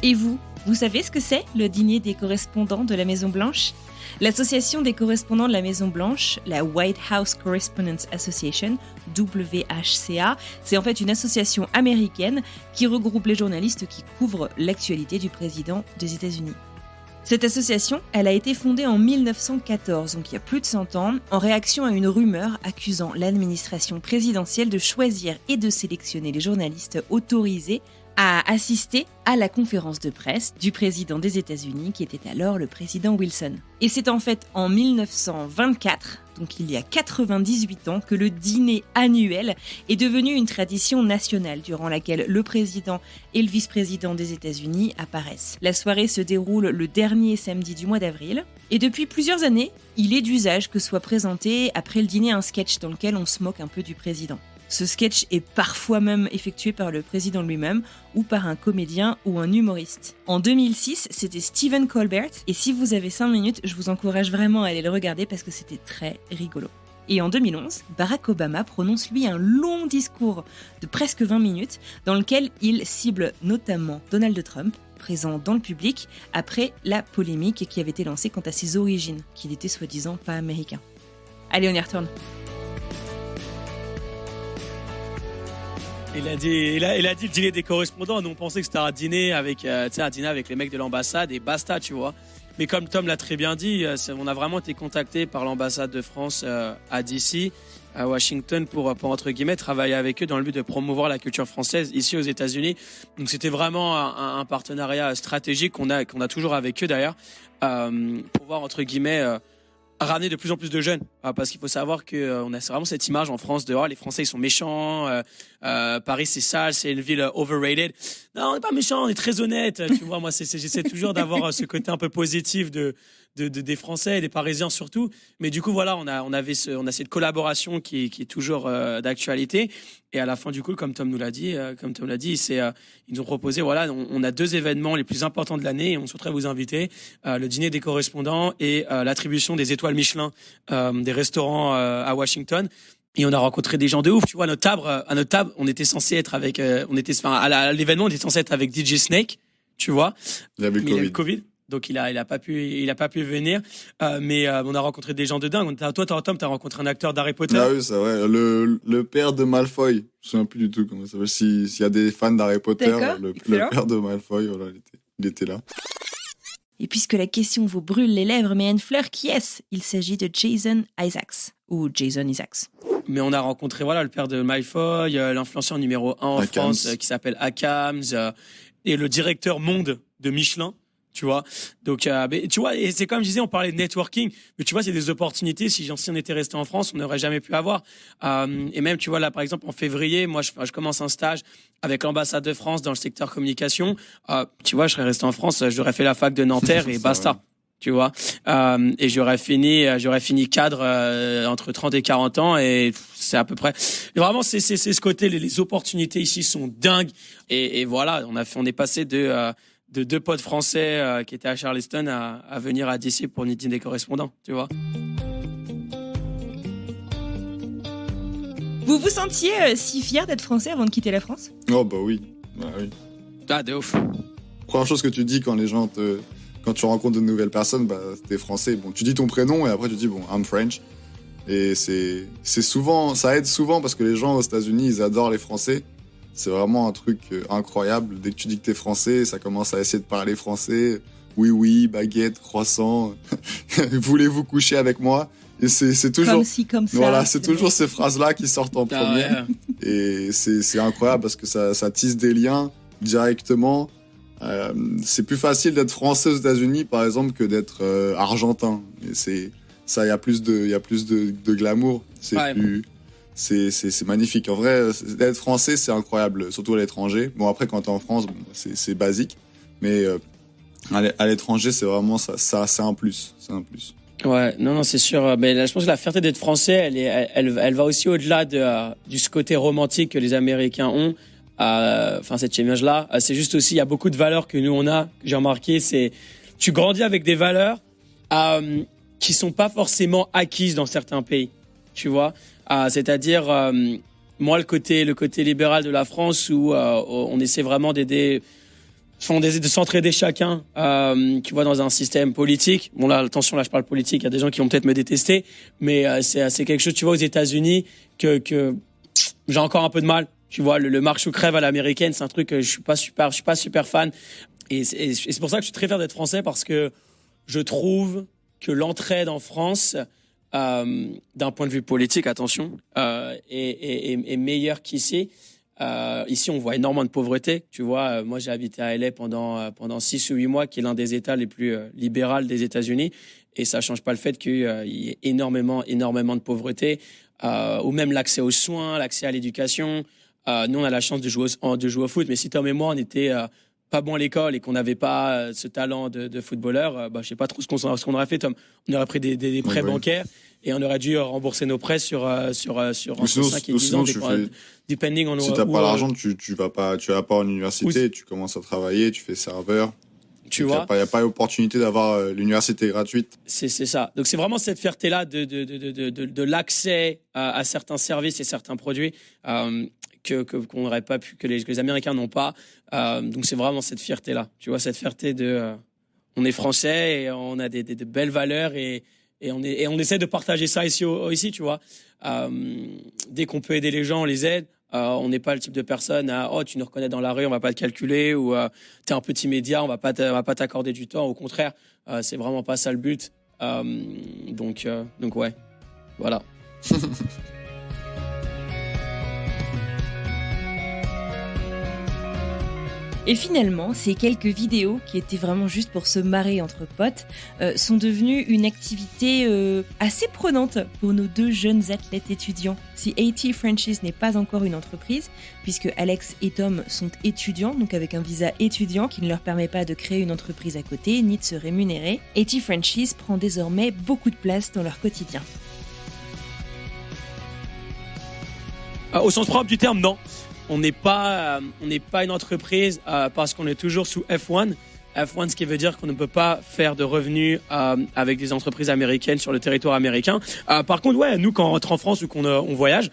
Et vous savez ce que c'est, le dîner des correspondants de la Maison-Blanche? L'association des correspondants de la Maison-Blanche, la White House Correspondents Association, WHCA, c'est en fait une association américaine qui regroupe les journalistes qui couvrent l'actualité du président des États-Unis. Cette association, elle a été fondée en 1914, donc il y a plus de 100 ans, en réaction à une rumeur accusant l'administration présidentielle de choisir et de sélectionner les journalistes autorisés à assister à la conférence de presse du président des États-Unis, qui était alors le président Wilson. Et c'est en fait en 1924, donc il y a 98 ans, que le dîner annuel est devenu une tradition nationale, durant laquelle le président et le vice-président des États-Unis apparaissent. La soirée se déroule le dernier samedi du mois d'avril, et depuis plusieurs années, il est d'usage que soit présenté après le dîner un sketch dans lequel on se moque un peu du président. Ce sketch est parfois même effectué par le président lui-même ou par un comédien ou un humoriste. En 2006, c'était Stephen Colbert, et si vous avez 5 minutes, je vous encourage vraiment à aller le regarder parce que c'était très rigolo. Et en 2011, Barack Obama prononce lui un long discours de presque 20 minutes dans lequel il cible notamment Donald Trump, présent dans le public, après la polémique qui avait été lancée quant à ses origines, qu'il était soi-disant pas américain. Allez, on y retourne. Il a dit le dîner des correspondants. Nous, on pensait que c'était un dîner avec les mecs de l'ambassade et basta, tu vois. Mais comme Tom l'a très bien dit, on a vraiment été contacté par l'ambassade de France à DC, à Washington, pour entre guillemets travailler avec eux dans le but de promouvoir la culture française ici aux États-Unis. Donc c'était vraiment un partenariat stratégique qu'on a toujours avec eux d'ailleurs, pour pouvoir entre guillemets ramener de plus en plus de jeunes, parce qu'il faut savoir que on a vraiment cette image en France de les Français ils sont méchants, Paris c'est sale, c'est une ville overrated. Non, on n'est pas méchants, on est très honnête. Tu vois, moi j'essaie toujours d'avoir ce côté un peu positif des Français et des Parisiens surtout. Mais du coup voilà, on a cette collaboration qui est toujours d'actualité. Et à la fin du coup, comme Tom l'a dit, ils nous ont proposé on a 2 événements les plus importants de l'année et on souhaiterait vous inviter, le dîner des correspondants et l'attribution des étoiles Michelin des restaurants à Washington. Et on a rencontré des gens de ouf, tu vois. À notre table, on était censé être avec, à l'événement, on était censé être avec DJ Snake, tu vois. Il avait eu le Covid. Donc il a pas pu venir, mais on a rencontré des gens de dingue. Toi, Tom, t'as rencontré un acteur d'Harry Potter. Ah oui, c'est vrai. Le père de Malfoy. Je me souviens plus du tout comment ça s'appelle. S'il y a des fans d'Harry Potter, le père de Malfoy, voilà, il était là. Et puisque la question vous brûle les lèvres, mais Anne Fleur, qui est-ce ? Il s'agit de Jason Isaacs, ou Jason Isaacs. Mais on a rencontré le père de Malfoy, l'influenceur numéro 1 en France qui s'appelle Akams, et le directeur monde de Michelin. Tu vois, donc tu vois, et c'est comme je disais, on parlait de networking, mais tu vois, c'est des opportunités. Si on était resté en France, on n'aurait jamais pu avoir. Et même, tu vois, là, par exemple, en février, moi, je commence un stage avec l'ambassade de France dans le secteur communication. Tu vois, je serais resté en France, j'aurais fait la fac de Nanterre et basta. Ouais. Tu vois, et j'aurais fini cadre entre 30 et 40 ans, et c'est à peu près. Mais vraiment, c'est ce côté, les opportunités ici sont dingues. Et voilà, on est passé de 2 potes français qui étaient à Charleston à venir à DC pour une dîner des correspondants, tu vois. Vous vous sentiez si fier d'être français avant de quitter la France ? Oh bah oui. De ouf. Première chose que tu dis quand tu rencontres de nouvelles personnes, t'es français. Bon, tu dis ton prénom et après tu dis I'm French. Et c'est souvent, ça aide souvent parce que les gens aux États-Unis, ils adorent les Français. C'est vraiment un truc incroyable. Dès que tu dis que t'es français, ça commence à essayer de parler français. Oui, baguette, croissant. Voulez-vous coucher avec moi ? Et c'est toujours comme si, comme ça. Voilà, c'est toujours ces phrases-là qui sortent en premier. Ouais. Et c'est incroyable parce que ça tisse des liens directement. C'est plus facile d'être français aux États-Unis, par exemple, que d'être argentin. Et il y a plus de glamour. C'est magnifique. En vrai, d'être français, c'est incroyable, surtout à l'étranger. Bon, après, quand t'es en France, c'est basique. Mais à l'étranger, c'est vraiment ça, c'est un plus. C'est un plus. Ouais, non, c'est sûr. Mais là, je pense que la fierté d'être français, elle va aussi au-delà du côté romantique que les Américains ont. Cette image-là, c'est juste aussi, il y a beaucoup de valeurs que nous on a. Que j'ai remarqué, c'est tu grandis avec des valeurs qui sont pas forcément acquises dans certains pays. Tu vois, c'est-à-dire moi le côté libéral de la France où on essaie vraiment de s'entraider chacun, tu vois, dans un système politique. Bon là, attention, là je parle politique, il y a des gens qui vont peut-être me détester, mais c'est quelque chose, tu vois, aux États-Unis que j'ai encore un peu de mal. Tu vois, le marche ou crève à l'américaine, c'est un truc que je suis pas super fan. Et c'est pour ça que je suis très fier d'être français parce que je trouve que l'entraide en France, d'un point de vue politique, attention, est meilleure qu'ici. Ici, on voit énormément de pauvreté. Tu vois, moi, j'ai habité à LA pendant 6 ou 8 mois, qui est l'un des États les plus libéraux des États-Unis. Et ça change pas le fait qu'il y ait énormément de pauvreté, ou même l'accès aux soins, l'accès à l'éducation. Nous, on a la chance de jouer au foot, mais si Tom et moi, on était pas bons à l'école et qu'on n'avait pas ce talent de footballeur, je sais pas trop ce qu'on aurait fait, Tom. On aurait pris des prêts bancaires et on aurait dû rembourser nos prêts sur entre 5 et 10 ans, depending on si t'as pas l'argent, tu vas pas en université, tu commences à travailler, tu fais serveur. Tu vois, il n'y a pas l'opportunité d'avoir l'université gratuite. C'est ça. Donc c'est vraiment cette fierté-là de l'accès à certains services et certains produits qu'on n'aurait pas pu, que les Américains n'ont pas. Donc c'est vraiment cette fierté-là. Tu vois, cette fierté on est français et on a des belles valeurs et on essaie de partager ça ici, tu vois. Dès qu'on peut aider les gens, on les aide. On n'est pas le type de personne tu nous reconnais dans la rue, on va pas te calculer, ou t'es un petit média, on va pas t'accorder du temps. Au contraire, c'est vraiment pas ça le but. Donc ouais, voilà. Et finalement, ces quelques vidéos, qui étaient vraiment juste pour se marrer entre potes, sont devenues une activité assez prenante pour nos 2 jeunes athlètes étudiants. Si AT Franchise n'est pas encore une entreprise, puisque Alex et Tom sont étudiants, donc avec un visa étudiant qui ne leur permet pas de créer une entreprise à côté, ni de se rémunérer, AT Franchise prend désormais beaucoup de place dans leur quotidien. Au sens propre du terme, non. On n'est pas une entreprise parce qu'on est toujours sous F1. F1, ce qui veut dire qu'on ne peut pas faire de revenus avec des entreprises américaines sur le territoire américain. Par contre, ouais, nous, quand on rentre en France ou on voyage,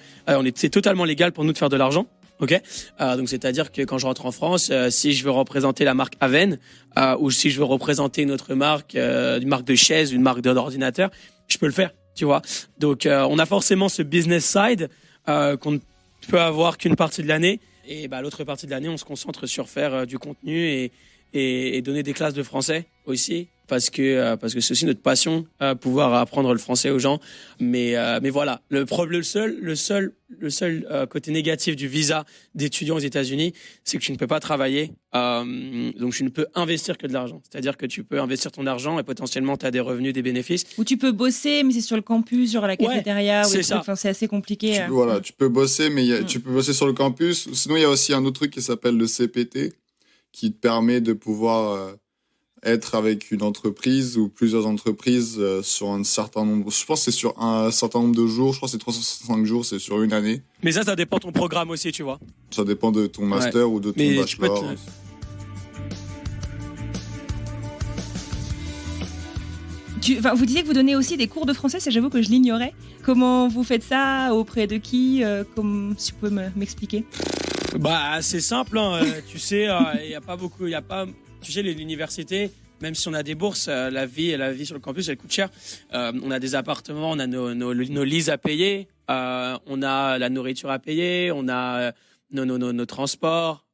c'est totalement légal pour nous de faire de l'argent. Ok, donc c'est-à-dire que quand je rentre en France, si je veux représenter la marque Aven ou si je veux représenter une autre marque, une marque de chaise, une marque d'ordinateur, je peux le faire. Tu vois. Donc, on a forcément ce business side qu'on ne peut avoir qu'une partie de l'année, et l'autre partie de l'année on se concentre sur faire du contenu et donner des classes de français aussi, parce que c'est aussi notre passion, pouvoir apprendre le français aux gens. Mais voilà, le seul côté négatif du visa d'étudiant aux États-Unis, c'est que tu ne peux pas travailler, donc tu ne peux investir que de l'argent. C'est-à-dire que tu peux investir ton argent et potentiellement tu as des revenus, des bénéfices. Ou tu peux bosser, mais c'est sur le campus, genre à la cafétéria, c'est ça. Enfin, c'est assez compliqué. Voilà, tu peux bosser, mais tu peux bosser sur le campus. Sinon, il y a aussi un autre truc qui s'appelle le CPT, qui te permet de pouvoir être avec une entreprise ou plusieurs entreprises sur un certain nombre. Je pense que c'est sur un certain nombre de jours. Je crois que c'est 365 jours, c'est sur une année. Mais ça dépend de ton programme aussi, tu vois. Ça dépend de ton master ou de ton bachelor. Vous disiez que vous donnez aussi des cours de français, ça j'avoue que je l'ignorais. Comment vous faites ça? Auprès de qui? Si vous pouvez m'expliquer. C'est simple, hein. Tu sais, il y a pas beaucoup, tu sais, l'université, même si on a des bourses, la vie sur le campus, elle coûte cher. On a des appartements, on a nos leases à payer, on a la nourriture à payer, on a nos transports,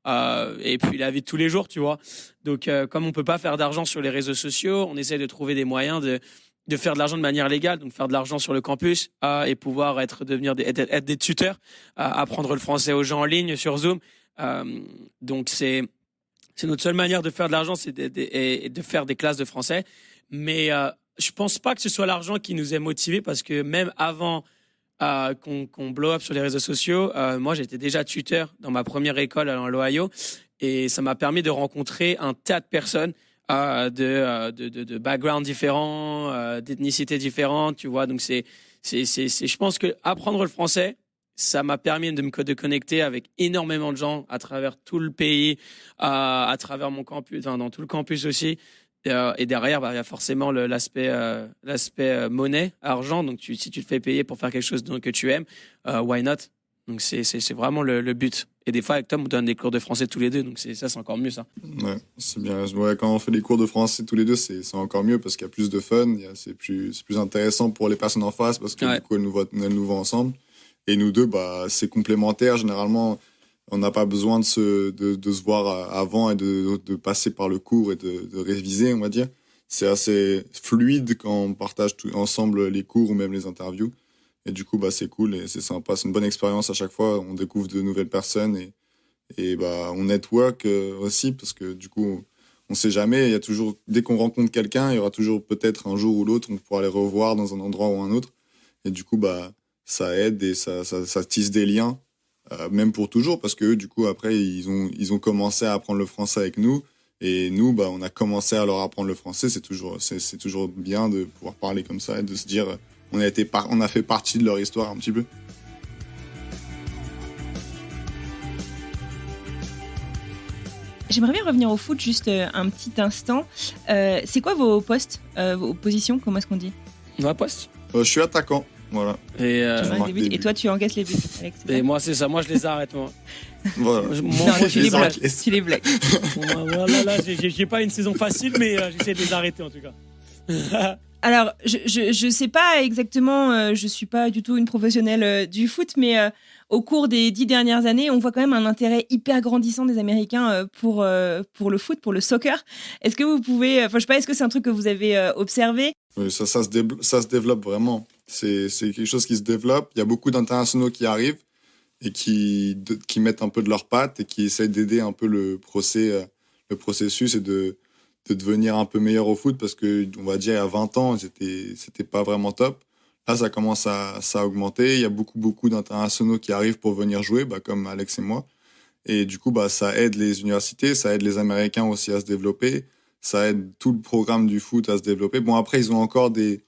et puis la vie de tous les jours, tu vois. Donc, comme on peut pas faire d'argent sur les réseaux sociaux, on essaie de trouver des moyens de faire de l'argent de manière légale, donc faire de l'argent sur le campus, et pouvoir être des tuteurs, apprendre le français aux gens en ligne sur Zoom. Donc c'est notre seule manière de faire de l'argent, c'est de faire des classes de français. Mais je pense pas que ce soit l'argent qui nous ait motivés, parce que même avant qu'on blow up sur les réseaux sociaux, moi j'étais déjà tuteur dans ma première école en l'Ohio, et ça m'a permis de rencontrer un tas de personnes de backgrounds différents, d'ethnicités différentes, tu vois. Donc je pense que apprendre le français, ça m'a permis de connecter avec énormément de gens à travers tout le pays, à travers mon campus, dans tout le campus aussi. Et derrière, il y a forcément l'aspect monnaie, argent. Donc si tu te fais payer pour faire quelque chose que tu aimes, why not? Donc c'est vraiment le but. Et des fois avec Tom, on donne des cours de français tous les deux, donc c'est encore mieux ça. Ouais, c'est bien. Ouais, quand on fait des cours de français tous les deux, c'est encore mieux parce qu'il y a plus de fun, c'est plus intéressant pour les personnes en face, parce que du coup elles nous voient ensemble. Et nous deux, c'est complémentaire. Généralement, on n'a pas besoin de se voir avant et de passer par le cours et de réviser, on va dire. c'est assez fluide quand on partage ensemble les cours ou même les interviews. Et du coup, bah, c'est cool et c'est sympa. C'est une bonne expérience à chaque fois. On découvre de nouvelles personnes et bah, on network aussi parce que du coup, on sait jamais. Il y a toujours, dès qu'on rencontre quelqu'un, il y aura toujours peut-être un jour ou l'autre, on pourra les revoir dans un endroit ou un autre. Et du coup, bah, ça aide et ça tisse des liens, même pour toujours parce que eux, du coup, après, ils ont commencé à apprendre le français avec nous. Et nous, bah, on a commencé à leur apprendre le français. C'est toujours bien de pouvoir parler comme ça et de se dire, on a fait partie de leur histoire un petit peu. J'aimerais bien revenir au foot juste un petit instant. C'est quoi vos postes, vos positions, comment est-ce qu'on dit? Dans la poste. Je suis attaquant, voilà. Et, marque des buts. Et toi, tu encaisses les buts, Alex. et moi, c'est ça. Moi, je les arrête, moi. Voilà. Moi, Non, tu les bloques. encaisse. Tu les bloques. Voilà, là, j'ai pas une saison facile, mais j'essaie de les arrêter, en tout cas. Alors, je sais pas exactement, je suis pas du tout une professionnelle du foot, mais au cours des 10 dernières années, on voit quand même un intérêt hyper grandissant des Américains pour le foot, pour le soccer. Est-ce que vous pouvez, je sais pas, est-ce que c'est un truc que vous avez observé? Oui, ça se développe vraiment. C'est quelque chose qui se développe. Il y a beaucoup d'internationaux qui arrivent et qui mettent un peu de leur patte et qui essayent d'aider un peu le processus et de devenir un peu meilleur au foot parce que, on va dire, il y a 20 ans, c'était pas vraiment top. Là, ça commence à augmenter. Il y a beaucoup d'internationaux qui arrivent pour venir jouer, bah, comme Alex et moi. Et du coup, bah, ça aide les universités, ça aide les Américains aussi à se développer. Ça aide tout le programme du foot à se développer. Bon, après, ils ont encore des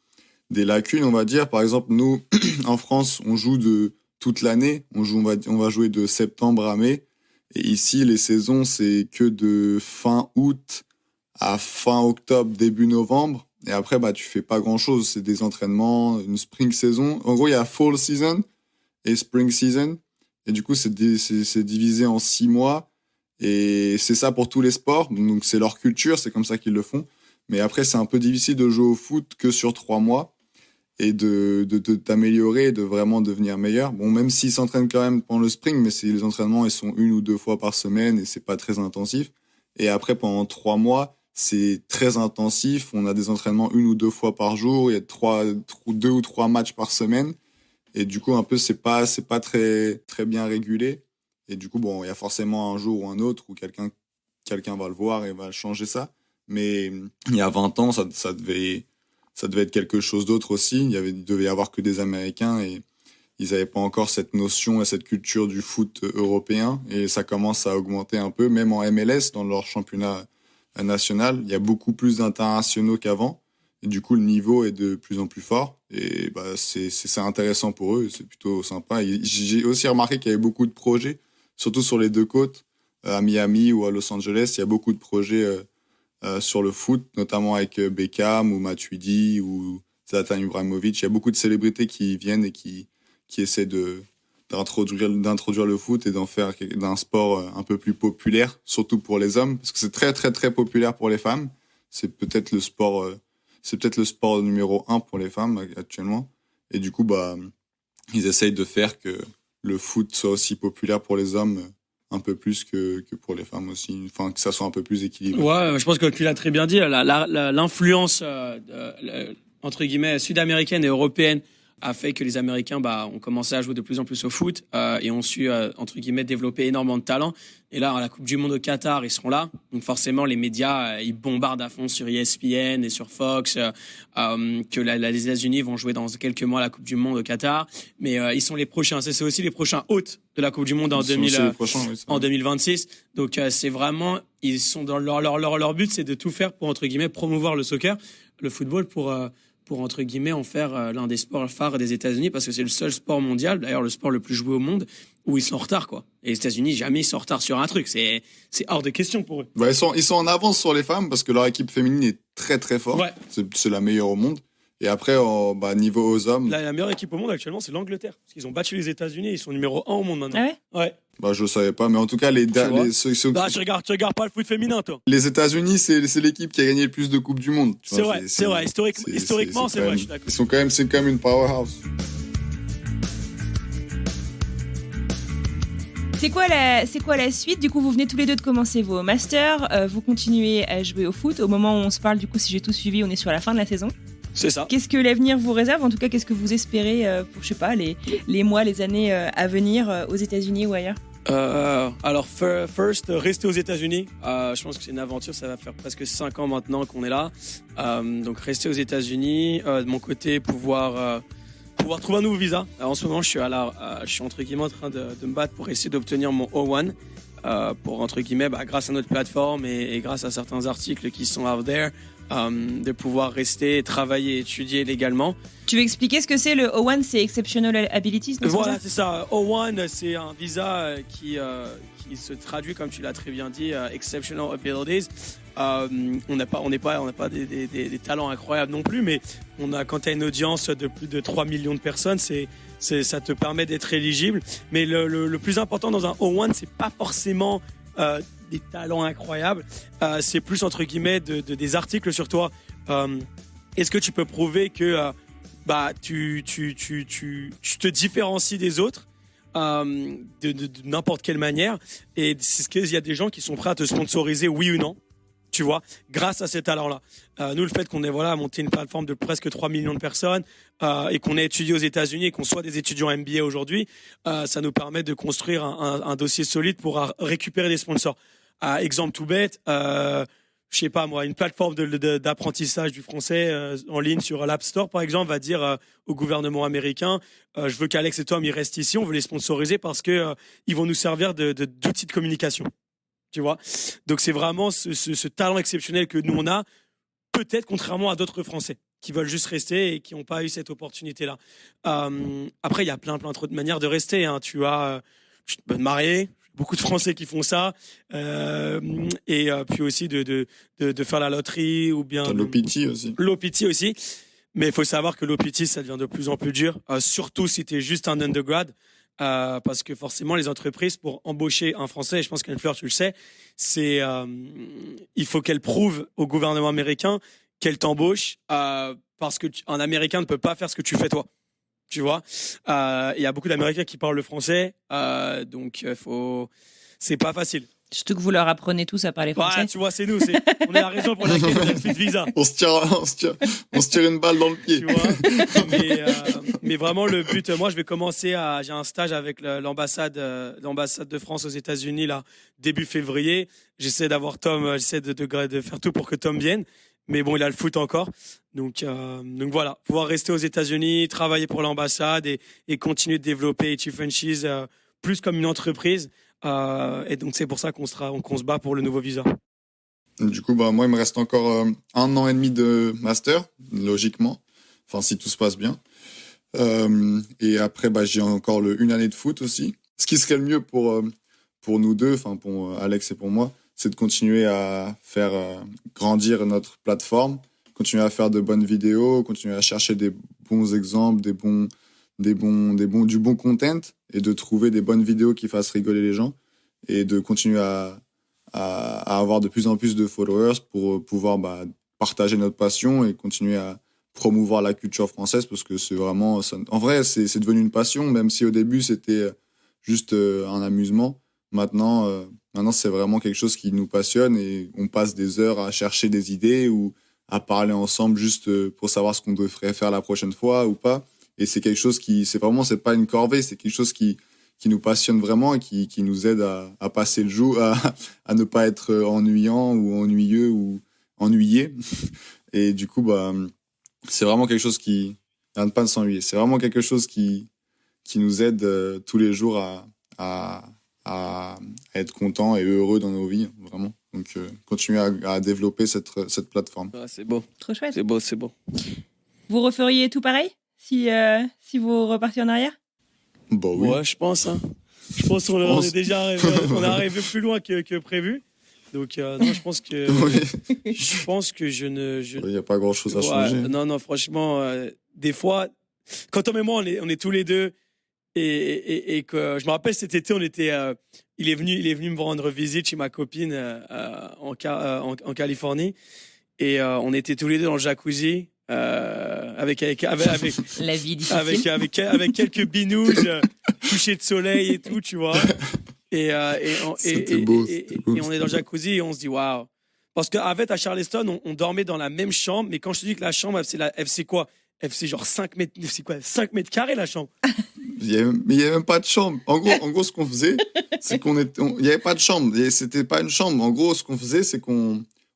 lacunes, on va dire. Par exemple, nous, en France, on joue de toute l'année. On va jouer de septembre à mai. Et ici, les saisons, c'est que de fin août à fin octobre, début novembre. Et après, bah, tu fais pas grand chose. C'est des entraînements, une spring saison. En gros, il y a fall season et spring season. Et du coup, c'est divisé en 6 mois. Et c'est ça pour tous les sports. Donc, c'est leur culture. C'est comme ça qu'ils le font. Mais après, c'est un peu difficile de jouer au foot que sur 3 mois et de t'améliorer et de vraiment devenir meilleur. Bon, même s'ils s'entraînent quand même pendant le spring, mais les entraînements, ils sont 1 ou 2 fois par semaine et c'est pas très intensif. Et après, pendant 3 mois, c'est très intensif. On a des entraînements 1 ou 2 fois par jour. Il y a 2 ou 3 matchs par semaine. Et du coup, un peu, c'est pas très, très bien régulé. Et du coup, bon, il y a forcément un jour ou un autre où quelqu'un va le voir et va changer ça. Mais il y a 20 ans, ça devait être quelque chose d'autre aussi. Il devait y avoir que des Américains et ils n'avaient pas encore cette notion et cette culture du foot européen. Et ça commence à augmenter un peu, même en MLS, dans leur championnat national. Il y a beaucoup plus d'internationaux qu'avant. Et du coup, le niveau est de plus en plus fort. Et bah, c'est intéressant pour eux. C'est plutôt sympa. Et j'ai aussi remarqué qu'il y avait beaucoup de projets, surtout sur les 2 côtes, à Miami ou à Los Angeles. Il y a beaucoup de projets sur le foot, notamment avec Beckham ou Matuidi ou Zlatan Ibrahimovic. Il y a beaucoup de célébrités qui viennent et qui essaient d'introduire le foot et d'en faire d'un sport un peu plus populaire, surtout pour les hommes, parce que c'est très très très populaire pour les femmes. C'est peut-être le sport numéro 1 pour les femmes actuellement. Et du coup, bah, ils essayent de faire que le foot soit aussi populaire pour les hommes un peu plus que pour les femmes aussi. Enfin, que ça soit un peu plus équilibré. Ouais, je pense que tu l'as très bien dit. L'influence, entre guillemets, sud-américaine et européenne a fait que les Américains ont commencé à jouer de plus en plus au foot et ont su, entre guillemets, développer énormément de talent. Et là, à la Coupe du Monde au Qatar, ils seront là. Donc forcément, les médias, ils bombardent à fond sur ESPN et sur Fox que les États-Unis vont jouer dans quelques mois la Coupe du Monde au Qatar. Mais ils sont les prochains. C'est aussi les prochains hôtes de la Coupe du Monde en 2026. Donc c'est vraiment, ils sont dans leur but, c'est de tout faire pour, entre guillemets, promouvoir le soccer, le football pour entre guillemets en faire l'un des sports phares des États-Unis parce que c'est le seul sport mondial, d'ailleurs le sport le plus joué au monde, où ils sont en retard, quoi. Et les États-Unis, jamais ils sont en retard sur un truc. C'est hors de question pour eux. Bah, ils sont en avance sur les femmes parce que leur équipe féminine est très très forte. Ouais. C'est la meilleure au monde. Et après, niveau aux hommes... La meilleure équipe au monde actuellement, c'est l'Angleterre. Parce qu'ils ont battu les États-Unis et ils sont numéro 1 au monde maintenant. Ah ouais? Ouais. Bah, je savais pas, mais en tout cas, tu regardes pas le foot féminin, toi. Les États-Unis, c'est l'équipe qui a gagné le plus de coupes du monde. C'est vrai. Historiquement, c'est vrai, je suis d'accord. C'est quand même une powerhouse. C'est quoi la suite? Du coup, vous venez tous les deux de commencer vos masters, vous continuez à jouer au foot. Au moment où on se parle, du coup, si j'ai tout suivi, on est sur la fin de la saison. C'est ça. Qu'est-ce que l'avenir vous réserve? En tout cas, qu'est-ce que vous espérez pour, je sais pas, les mois, les années à venir aux États-Unis ou ailleurs? Alors, first, rester aux États-Unis. Je pense que c'est une aventure. Ça va faire presque 5 ans maintenant qu'on est là. Donc, rester aux États-Unis. De mon côté, pouvoir trouver un nouveau visa. En ce moment, je suis entre guillemets en train de me battre pour essayer d'obtenir mon O1. Pour entre guillemets, grâce à notre plateforme et grâce à certains articles qui sont out there, de pouvoir rester, travailler, étudier légalement. Tu veux expliquer ce que c'est le O1? C'est Exceptional Abilities, non? Voilà, c'est ça. O1, c'est un visa qui se traduit, comme tu l'as très bien dit, Exceptional Abilities. On n'a pas des talents incroyables non plus, mais quand tu as une audience de plus de 3 millions de personnes, ça te permet d'être éligible. Mais le plus important dans un O1, c'est pas forcément des talents incroyables. C'est plus, entre guillemets, des articles sur toi. Est-ce que tu peux prouver que tu te différencies des autres de n'importe quelle manière? Et c'est ce qu'il y a des gens qui sont prêts à te sponsoriser, oui ou non, tu vois, grâce à ces talents-là. Nous, le fait qu'on ait monté une plateforme de presque 3 millions de personnes et qu'on ait étudié aux États-Unis et qu'on soit des étudiants MBA aujourd'hui, ça nous permet de construire un dossier solide pour récupérer des sponsors. Exemple tout bête, je sais pas moi, une plateforme d'apprentissage du français en ligne sur l'App Store, par exemple, va dire au gouvernement américain, je veux qu'Alex et Tom ils restent ici, on veut les sponsoriser parce que ils vont nous servir d'outils de communication. Tu vois, donc c'est vraiment ce talent exceptionnel que nous on a, peut-être contrairement à d'autres Français qui veulent juste rester et qui n'ont pas eu cette opportunité-là. Après, il y a plein d'autres manières de rester. Hein. Tu peux te marier. Beaucoup de Français qui font ça, et puis aussi de faire la loterie ou bien l'OPT aussi. L'OPT aussi, mais il faut savoir que l'OPT ça devient de plus en plus dur, surtout si tu es juste un undergrad, parce que forcément les entreprises pour embaucher un Français, et je pense qu'Anne-Fleur tu le sais, il faut qu'elle prouve au gouvernement américain qu'elle t'embauche, parce qu'un Américain ne peut pas faire ce que tu fais toi. Tu vois, il y a beaucoup d'Américains qui parlent le français, donc c'est pas facile. Surtout que vous leur apprenez tous à parler français. Ouais, tu vois, c'est nous, on est la raison pour laquelle on a fait de visa. On se tire une balle dans le pied. Tu vois, mais vraiment le but, moi je vais commencer j'ai un stage avec l'ambassade de France aux États-Unis là début février. J'essaie d'avoir Tom, j'essaie de faire tout pour que Tom vienne. Mais bon, il a le foot encore. Donc voilà, pouvoir rester aux États-Unis, travailler pour l'ambassade et continuer de développer Ichi Franchise plus comme une entreprise. Et donc, c'est pour ça qu'on se bat pour le nouveau visa. Du coup, moi, il me reste encore 1 an et demi de master, logiquement. Enfin, si tout se passe bien. Et après, j'ai encore une année de foot aussi. Ce qui serait le mieux pour nous deux, enfin, pour Alex et pour moi, c'est de continuer à faire grandir notre plateforme, continuer à faire de bonnes vidéos, continuer à chercher des bons exemples, du bon content et de trouver des bonnes vidéos qui fassent rigoler les gens et de continuer à avoir de plus en plus de followers pour pouvoir partager notre passion et continuer à promouvoir la culture française parce que c'est vraiment... En vrai, c'est devenu une passion, même si au début, c'était juste un amusement. Maintenant, c'est vraiment quelque chose qui nous passionne et on passe des heures à chercher des idées ou à parler ensemble juste pour savoir ce qu'on devrait faire la prochaine fois ou pas. Et c'est quelque chose c'est pas une corvée, c'est quelque chose qui nous passionne vraiment et qui nous aide à passer le jour, à ne pas être ennuyant ou ennuyeux ou ennuyé. Et du coup, c'est vraiment quelque chose à ne pas s'ennuyer. C'est vraiment quelque chose qui nous aide tous les jours à être content et heureux dans nos vies, vraiment. Donc, continuer à développer cette plateforme. Ah, c'est beau. Trop chouette. C'est beau. Vous referiez tout pareil si vous repartiez en arrière? Oui. Ouais, je pense. Hein. Je pense qu'on est déjà arrivé plus loin que prévu. Donc, non, je pense que... Je pense que je ne... Il n'y a pas grand-chose à changer. Non, franchement, des fois, quand Tom et moi, on est tous les deux, et que je me rappelle cet été, il est venu me rendre visite chez ma copine en Californie, et on était tous les deux dans le jacuzzi avec la vie difficile. avec quelques binous, coucher de soleil et tout, tu vois. C'était beau, et c'était beau, on est dans le jacuzzi et on se dit waouh. Parce qu'avec à Charleston, on dormait dans la même chambre, mais quand je te dis que la chambre, elle fait quoi? Elle fait genre 5 mètres, c'est quoi? 5 mètres carrés la chambre. Mais il n'y avait même pas de chambre. En gros, ce qu'on faisait, c'est il n'y avait pas de chambre. Et c'était pas une chambre. En gros, ce qu'on faisait, c'est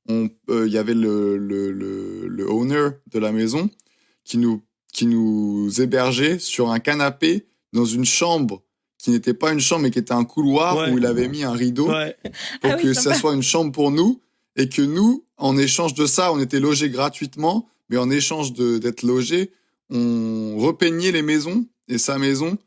il y avait le owner de la maison qui nous hébergeait sur un canapé dans une chambre qui n'était pas une chambre, mais qui était un couloir où il avait mis un rideau pour que ça soit une chambre pour nous. Et que nous, en échange de ça, on était logés gratuitement, mais en échange d'être logés, on repeignait les maisons et sa maison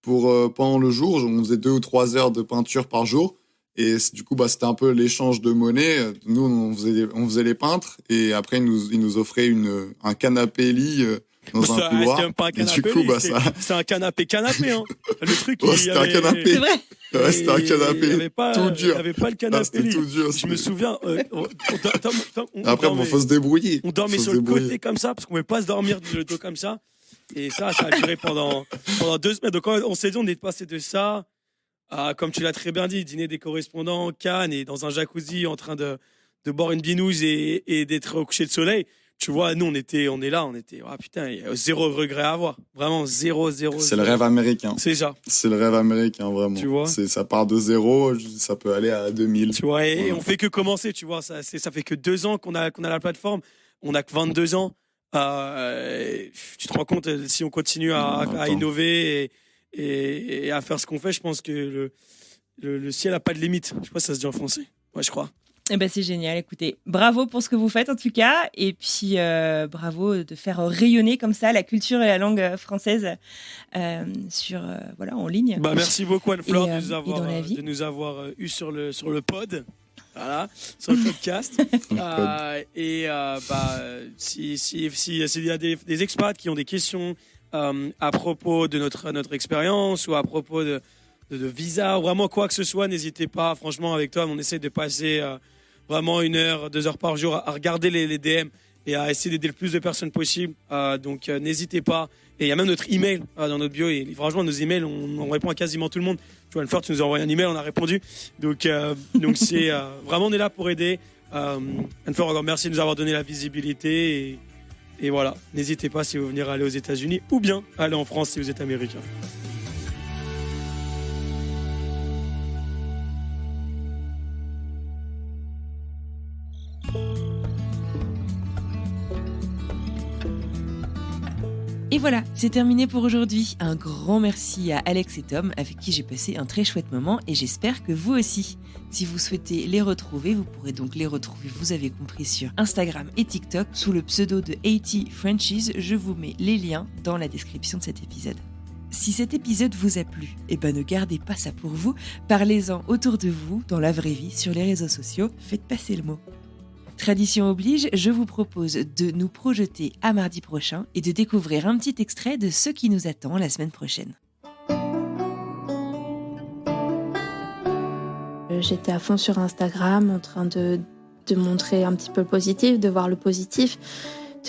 pendant le jour. On faisait 2 ou 3 heures de peinture par jour. Et du coup, c'était un peu l'échange de monnaie. Nous, on faisait les peintres et après, ils nous offraient un canapé-lit dans un couloir. C'était même pas un canapé. Et du coup, c'était un canapé, hein. Le truc, c'était un canapé. C'est vrai. Ouais, c'était un canapé. Il n'y avait pas, tout dur. Il y avait pas le canapé. C'était tout dur. Je me souviens. Après, il faut se débrouiller. On dormait sur le côté comme ça parce qu'on ne pouvait pas se dormir le dos comme ça. Et ça a duré pendant 2 semaines. Donc, on s'est dit, on est passé de ça à, comme tu l'as très bien dit, dîner des correspondants, Cannes et dans un jacuzzi en train de boire une binouze et d'être au coucher de soleil. Tu vois, nous, on est là, ah putain, il y a 0 regret à avoir. Vraiment, 0. C'est le rêve américain. C'est ça. C'est le rêve américain, vraiment. Tu vois. Ça part de 0, ça peut aller à 2000. Tu vois, et on fait que commencer, tu vois. Ça fait que 2 ans qu'on a la plateforme. On a que 22 ans. Tu te rends compte, si on continue à innover et à faire ce qu'on fait, je pense que le ciel n'a pas de limite. Je sais pas si ça se dit en français. Ouais, je crois. Eh ben, c'est génial, écoutez, bravo pour ce que vous faites en tout cas, et puis bravo de faire rayonner comme ça la culture et la langue française en ligne. Merci beaucoup Anne-Fleur de nous avoir eu sur le pod, voilà, sur le podcast. S'il y a des expats qui ont des questions à propos de notre expérience ou à propos de visa ou vraiment quoi que ce soit, n'hésitez pas. Franchement, avec toi, on essaie de passer vraiment 1 heure, 2 heures par jour à regarder les DM et à essayer d'aider le plus de personnes possible. Donc, n'hésitez pas. Et il y a même notre email dans notre bio. Et franchement, nos emails, on répond à quasiment tout le monde. Tu vois, Anne-Fleur, tu nous as envoyé un email, on a répondu. Donc c'est vraiment, on est là pour aider. Anne-Fleur, encore merci de nous avoir donné la visibilité. Et voilà, n'hésitez pas si vous venez aller aux États-Unis ou bien aller en France si vous êtes américain. Et voilà, c'est terminé pour aujourd'hui. Un grand merci à Alex et Tom avec qui j'ai passé un très chouette moment et j'espère que vous aussi. Si vous souhaitez les retrouver, vous pourrez donc les retrouver, vous avez compris, sur Instagram et TikTok sous le pseudo de 80 Frenchies. Je vous mets les liens dans la description de cet épisode. Si cet épisode vous a plu, ne gardez pas ça pour vous, parlez-en autour de vous, dans la vraie vie, sur les réseaux sociaux, faites passer le mot. Tradition oblige, je vous propose de nous projeter à mardi prochain et de découvrir un petit extrait de ce qui nous attend la semaine prochaine. J'étais à fond sur Instagram en train de montrer un petit peu le positif, de voir le positif,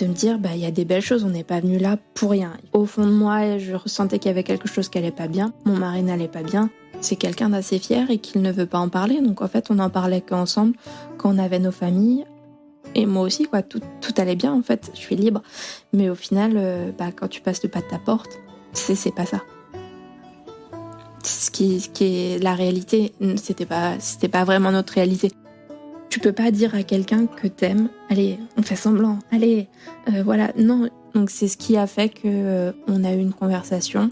de me dire il y a des belles choses, on n'est pas venu là pour rien. Au fond de moi, je ressentais qu'il y avait quelque chose qui allait pas bien, mon mari n'allait pas bien. C'est quelqu'un d'assez fier et qu'il ne veut pas en parler, donc en fait on n'en parlait qu'ensemble quand on avait nos familles. Et moi aussi, quoi, tout allait bien en fait, je suis libre. Mais au final, quand tu passes le pas de ta porte, c'est pas ça. Ce qui est la réalité, c'était pas vraiment notre réalité. Tu peux pas dire à quelqu'un que t'aimes, allez, on fait semblant, allez, voilà, non. Donc c'est ce qui a fait que on a eu une conversation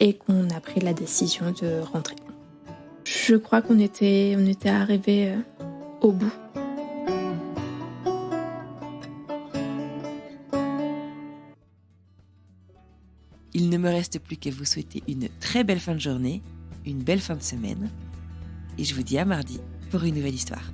et qu'on a pris la décision de rentrer. Je crois qu'on était arrivés au bout. Il ne me reste plus qu'à vous souhaiter une très belle fin de journée, une belle fin de semaine, et je vous dis à mardi pour une nouvelle histoire.